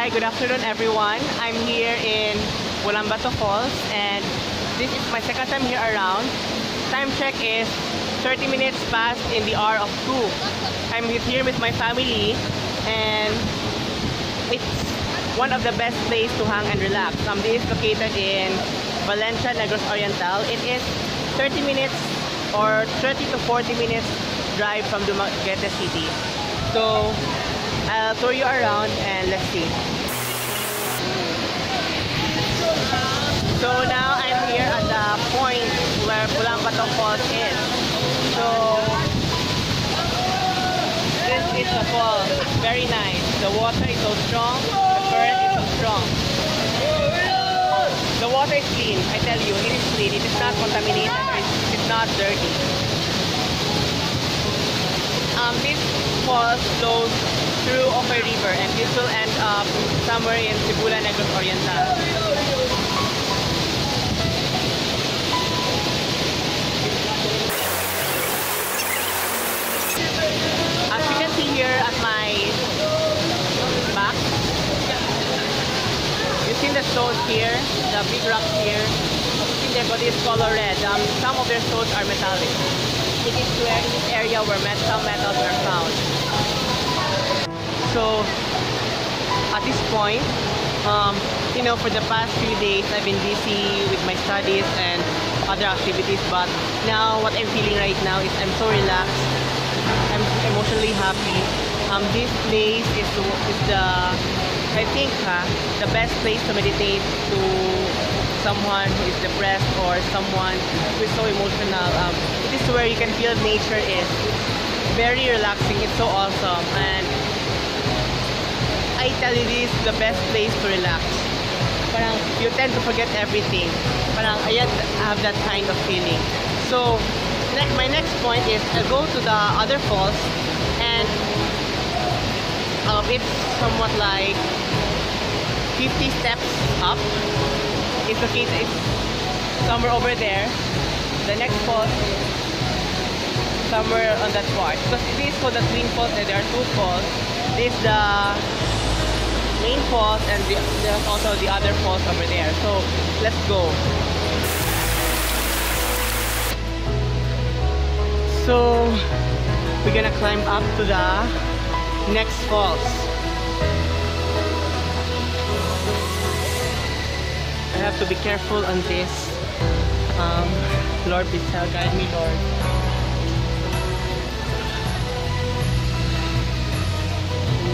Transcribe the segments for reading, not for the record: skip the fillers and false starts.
Hi, good afternoon everyone. I'm here in Ulaanbaatar Falls and this is my second time here around. Time check is 30 minutes past in the hour of 2. I'm here with my family and it's one of the best places to hang and relax. This is located in Valencia, Negros Oriental. It is 30 minutes or 30 to 40 minutes drive from Dumaguete City. So I'll tour you around and let's see. So now I'm here at the point where Ulaanbaatar Falls is. So this is the falls. Very nice. The water is so strong. The current is so strong. The water is clean. I tell you, it is clean. It is not contaminated. It's not dirty. This falls flows through Ocoy River and this will end up somewhere in Sibula, Negros Oriental. As you can see here at my back, you see the stones here, the big rocks here. You see their body is color red. Some of their stones are metallic. It is where in this area where some metals are found. So at this point, you know, for the past few days I've been busy with my studies and other activities, but now what I'm feeling right now is I'm so relaxed. I'm emotionally happy. This place is the, I think, the best place to meditate to someone who is depressed or someone who is so emotional. It is where you can feel nature is. It's very relaxing. It's so awesome. And I tell you, this is the best place to relax. Parang you tend to forget everything. Parang I have that kind of feeling. So my next point is I'll go to the other falls and it's somewhat like 50 steps up. It's located somewhere over there. The next falls somewhere on that part. Because it is called the Twin Falls and there are two falls. This is the main falls and there's also the other falls over there. So let's go. So we're gonna climb up to the next falls. I have to be careful on this. Lord, please guide me, Lord.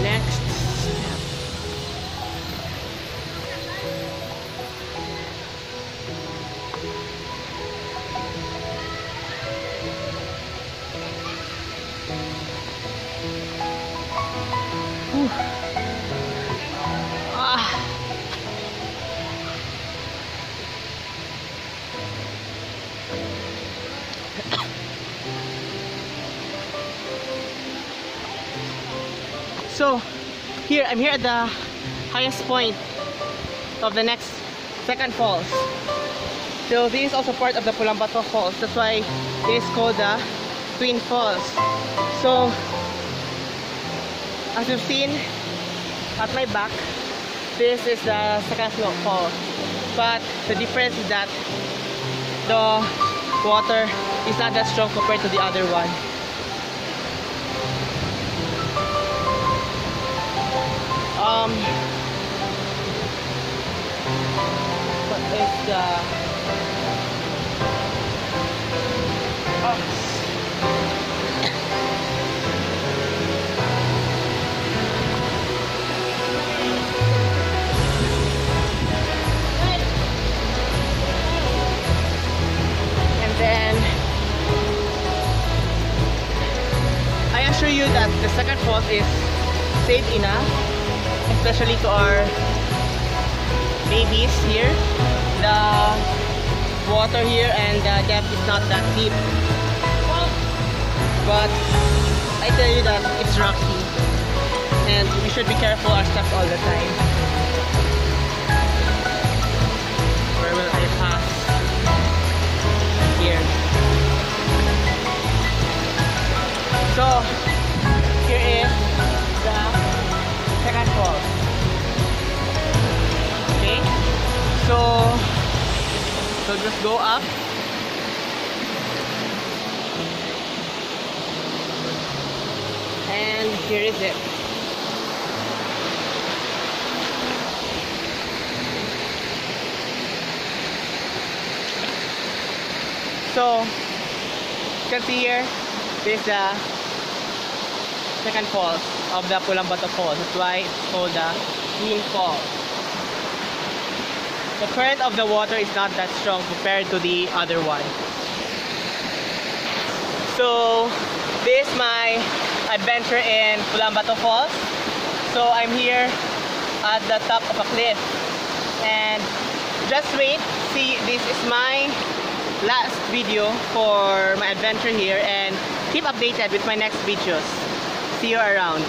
Next step. So I'm here at the highest point of the second falls. So this is also part of the Ulaanbaatar Falls. That's why it is called the Twin Falls. So as you've seen at my back, this is the second fall. But the difference is that the water is not that strong compared to the other one. What is the and then I assure you that the second falls is safe enough, especially to our babies here. The water here and the depth is not that deep, but I tell you that it's rocky and we should be careful our steps all the time. Where will I pass? Here. So here is the second falls. So just go up. And here is it. So, you can see here, this is the second falls of the Pulang Bato Falls. That's why it's called the Twin Falls. The current of the water is not that strong compared to the other one. So, this is my adventure in Pulang Bato Falls. So, I'm here at the top of a cliff. And just wait, see, this is my last video for my adventure here, and keep updated with my next videos. See you around.